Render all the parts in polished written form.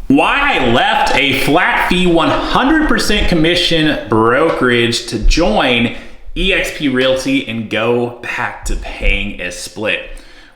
Why I left a flat fee 100% commission brokerage to join eXp Realty and go back to paying a split.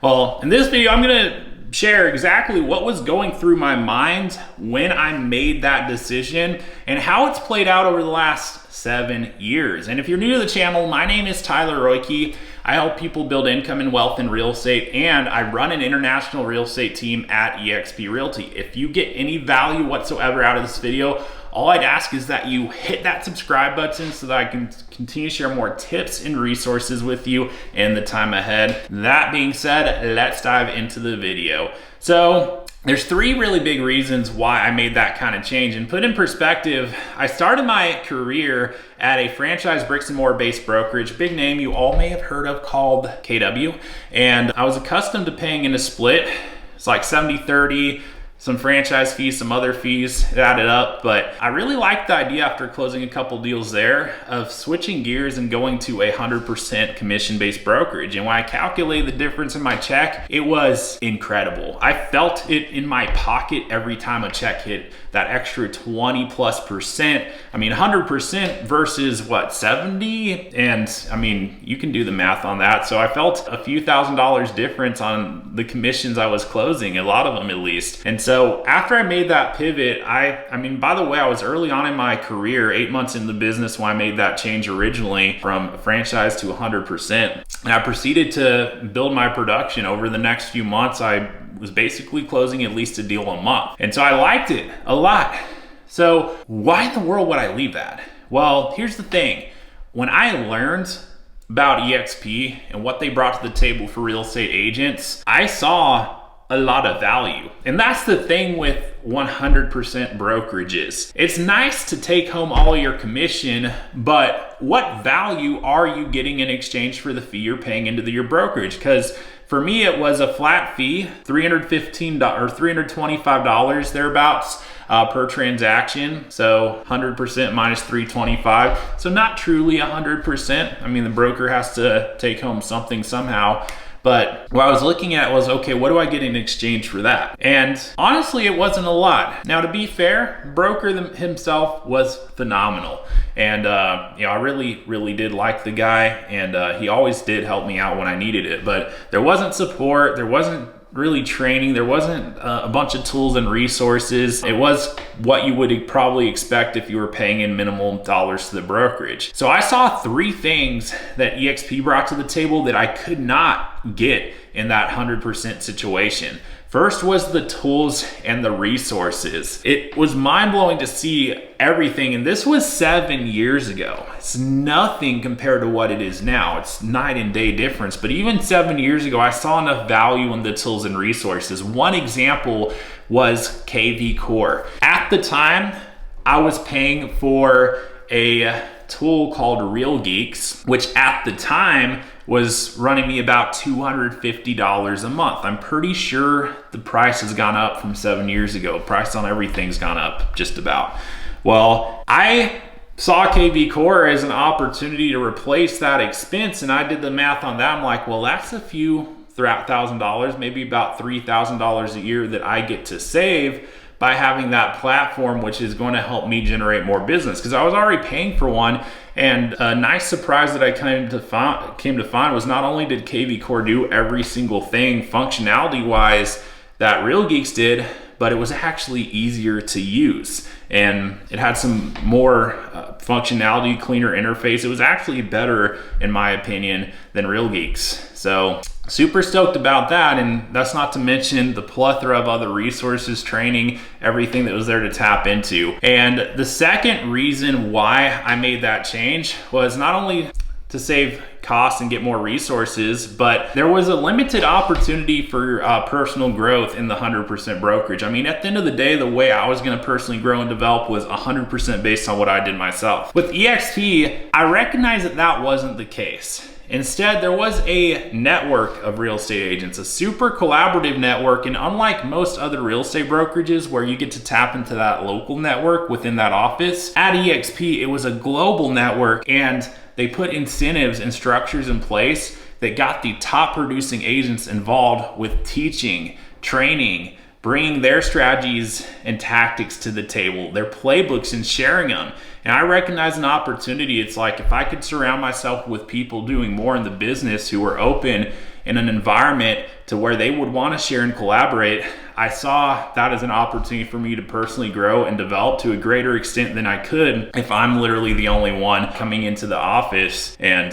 Well, in this video, I'm gonna share exactly what was going through my mind when I made that decision and how it's played out over the last 7 years. And if you're new to the channel, my name is Tyler Roicki. I help people build income and wealth in real estate, and I run an international real estate team at eXp Realty. If you get any value whatsoever out of this video, all I'd ask is that you hit that subscribe button so that I can continue to share more tips and resources with you in the time ahead. That being said, let's dive into the video. So there's 3 really big reasons why I made that kind of change. And put in perspective, I started my career at a franchise bricks and mortar based brokerage, big name you all may have heard of, called KW. And I was accustomed to paying in a split. It's like 70-30. Some franchise fees, some other fees, it added up. But I really liked the idea after closing a couple deals there of switching gears and going to a 100% commission-based brokerage. And when I calculated the difference in my check, it was incredible. I felt it in my pocket every time a check hit that extra 20+%. I mean, 100% versus what, 70? And I mean, you can do the math on that. So I felt a few $1,000s difference on the commissions I was closing, a lot of them at least. And so after I made that pivot, I mean, by the way, I was early on in my career, 8 months in the business when I made that change originally from a franchise to 100%. And I proceeded to build my production over the next few months. I was basically closing at least a deal a month. And so I liked it a lot. So why in the world would I leave that? Well, here's the thing. When I learned about eXp and what they brought to the table for real estate agents, I saw a lot of value. And that's the thing with 100% brokerages. It's nice to take home all your commission, but what value are you getting in exchange for the fee you're paying into your brokerage? Because for me, it was a flat fee, $315 or $325 thereabouts per transaction. So 100% minus $325. So not truly 100%. I mean, the broker has to take home something somehow. But what I was looking at was, okay, what do I get in exchange for that? And honestly, it wasn't a lot. Now, to be fair, broker himself was phenomenal. And I really did like the guy, and he always did help me out when I needed it. But there wasn't support, there wasn't really training, there wasn't a bunch of tools and resources. It was what you would probably expect if you were paying in minimal dollars to the brokerage. So I saw 3 things that eXp brought to the table that I could not get in that 100% situation. First was the tools and the resources. It was mind-blowing to see everything, and this was 7 years ago. It's nothing compared to what it is now. It's night and day difference, but even 7 years ago, I saw enough value in the tools and resources. One example was KV Core. At the time, I was paying for a tool called Real Geeks, which at the time was running me about $250 a month. I'm pretty sure the price has gone up from 7 years ago. Price on everything's gone up just about. Well, I saw KV Core as an opportunity to replace that expense, and I did the math on that. I'm like, well, that's a few $1,000, maybe about $3,000 a year that I get to save by having that platform, which is going to help me generate more business, because I was already paying for one. And a nice surprise that I came to find was not only did KV Core do every single thing functionality wise that Real Geeks did, but it was actually easier to use, and it had some more functionality, cleaner interface. It was actually better, in my opinion, than Real Geeks. So super stoked about that. And that's not to mention the plethora of other resources, training, everything that was there to tap into. And the second reason why I made that change was not only to save costs and get more resources, but there was a limited opportunity for personal growth in the 100% brokerage. I mean, at the end of the day, the way I was gonna personally grow and develop was 100% based on what I did myself. With eXp, I recognized that that wasn't the case. Instead, there was a network of real estate agents, a super collaborative network, and unlike most other real estate brokerages where you get to tap into that local network within that office, at eXp, it was a global network, and they put incentives and structures in place that got the top producing agents involved with teaching, training, bringing their strategies and tactics to the table, their playbooks, and sharing them. And I recognize an opportunity. It's like if I could surround myself with people doing more in the business who are open in an environment to where they would want to share and collaborate, I saw that as an opportunity for me to personally grow and develop to a greater extent than I could if I'm literally the only one coming into the office and,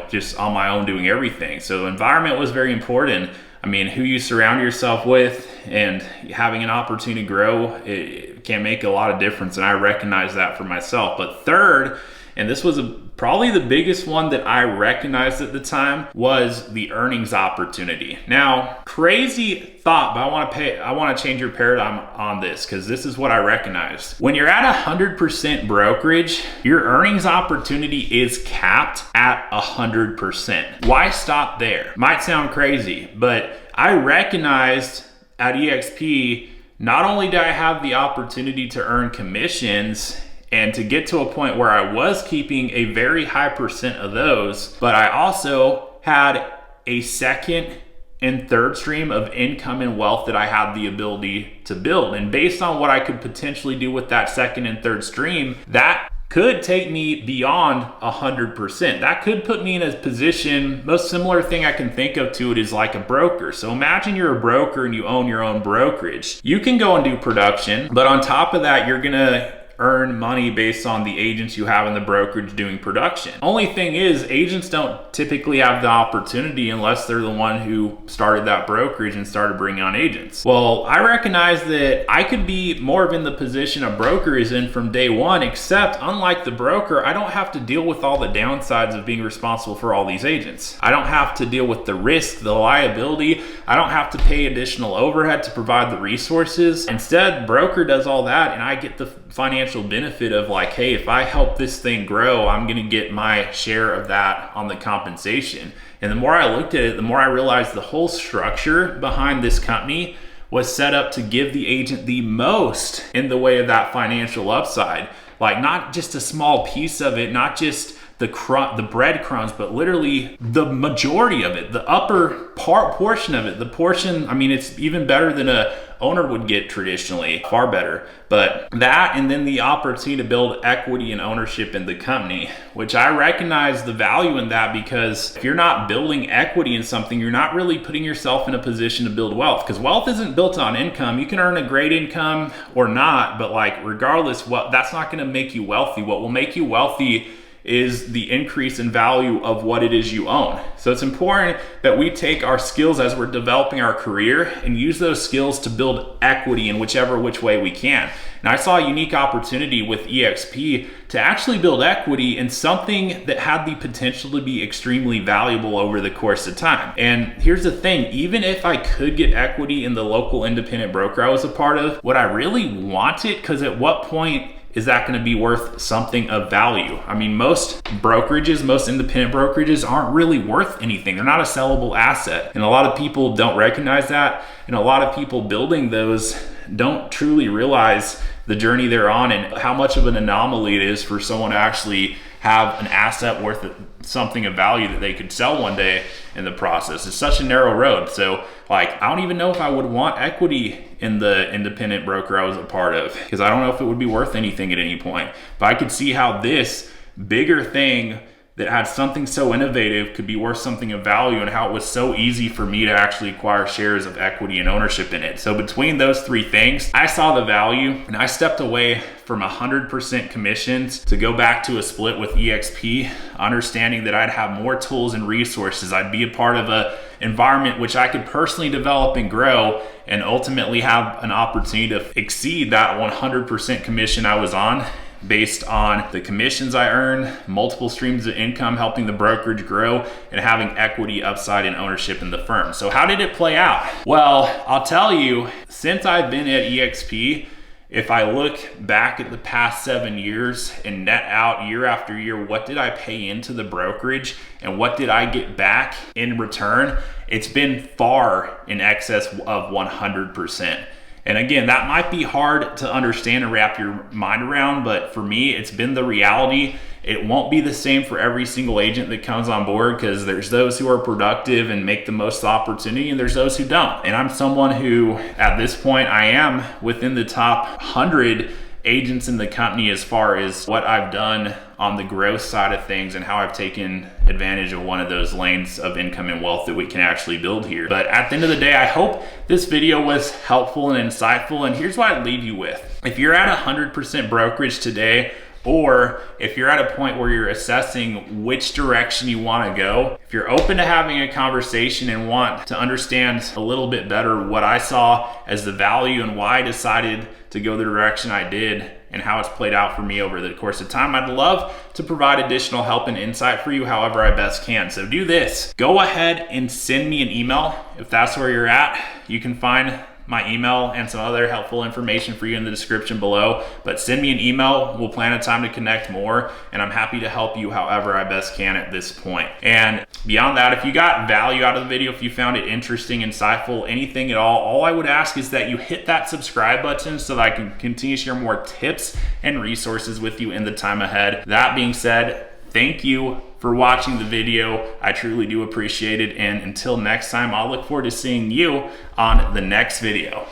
just on my own doing everything. So the environment was very important. I mean, who you surround yourself with and having an opportunity to grow, it can make a lot of difference. And I recognize that for myself. But third, and this was probably the biggest one that I recognized at the time, was the earnings opportunity. Now, crazy thought, but I want to change your paradigm on this, because this is what I recognized. When you're at 100% brokerage, your earnings opportunity is capped at 100%. Why stop there? Might sound crazy, but I recognized at eXp, not only did I have the opportunity to earn commissions and to get to a point where I was keeping a very high percent of those, but I also had a second and third stream of income and wealth that I had the ability to build. And based on what I could potentially do with that second and third stream, that could take me beyond 100%. That could put me in a position, most similar thing I can think of to it is like a broker. So imagine you're a broker and you own your own brokerage. You can go and do production, but on top of that, you're gonna earn money based on the agents you have in the brokerage doing production. Only thing is, agents don't typically have the opportunity unless they're the one who started that brokerage and started bringing on agents. Well, I recognize that I could be more of in the position a broker is in from day one, except unlike the broker, I don't have to deal with all the downsides of being responsible for all these agents. I don't have to deal with the risk, the liability. I don't have to pay additional overhead to provide the resources. Instead, broker does all that and I get the financial benefit of like, hey, if I help this thing grow, I'm gonna get my share of that on the compensation. And the more I looked at it, the more I realized the whole structure behind this company was set up to give the agent the most in the way of that financial upside. Like not just a small piece of it, not just the breadcrumbs, but literally the majority of it, the upper portion of it, the portion, I mean, it's even better than a owner would get traditionally, far better. But that, and then the opportunity to build equity and ownership in the company, which I recognize the value in that, because if you're not building equity in something, you're not really putting yourself in a position to build wealth, because wealth isn't built on income. You can earn a great income or not, but like regardless, that's not going to make you wealthy. What will make you wealthy is the increase in value of what it is you own. So it's important that we take our skills as we're developing our career and use those skills to build equity in which way we can. And I saw a unique opportunity with eXp to actually build equity in something that had the potential to be extremely valuable over the course of time. And here's the thing, even if I could get equity in the local independent broker I was a part of, would I really want it? Because at what point is that going to be worth something of value? I mean, most brokerages, most independent brokerages aren't really worth anything. They're not a sellable asset. And a lot of people don't recognize that. And a lot of people building those don't truly realize the journey they're on and how much of an anomaly it is for someone to actually have an asset worth something of value that they could sell one day in the process. It's such a narrow road. So like, I don't even know if I would want equity in the independent broker I was a part of, because I don't know if it would be worth anything at any point. But I could see how this bigger thing that had something so innovative could be worth something of value, and how it was so easy for me to actually acquire shares of equity and ownership in it. So between those three things, I saw the value, and I stepped away from 100% commissions to go back to a split with eXp, understanding that I'd have more tools and resources. I'd be a part of an environment which I could personally develop and grow, and ultimately have an opportunity to exceed that 100% commission I was on, based on the commissions I earn, multiple streams of income, helping the brokerage grow, and having equity, upside, and ownership in the firm. So how did it play out? Well, I'll tell you, since I've been at eXp, if I look back at the past 7 years and net out year after year, what did I pay into the brokerage and what did I get back in return? It's been far in excess of 100%. And again, that might be hard to understand and wrap your mind around, but for me, it's been the reality. It won't be the same for every single agent that comes on board, because there's those who are productive and make the most of the opportunity, and there's those who don't. And I'm someone who, at this point, I am within the top 100 agents in the company as far as what I've done on the growth side of things and how I've taken advantage of one of those lanes of income and wealth that we can actually build here. But at the end of the day, I hope this video was helpful and insightful. And here's what I'd leave you with. If you're at 100% brokerage today, or if you're at a point where you're assessing which direction you want to go, if you're open to having a conversation and want to understand a little bit better what I saw as the value and why I decided to go the direction I did and how it's played out for me over the course of time, I'd love to provide additional help and insight for you however I best can. So do this. Go ahead and send me an email if that's where you're at. You can find my email and some other helpful information for you in the description below, but send me an email. We'll plan a time to connect more, and I'm happy to help you however I best can at this point. And beyond that, if you got value out of the video, if you found it interesting, insightful, anything at all I would ask is that you hit that subscribe button so that I can continue to share more tips and resources with you in the time ahead. That being said, thank you for watching the video. I truly do appreciate it. And until next time, I'll look forward to seeing you on the next video.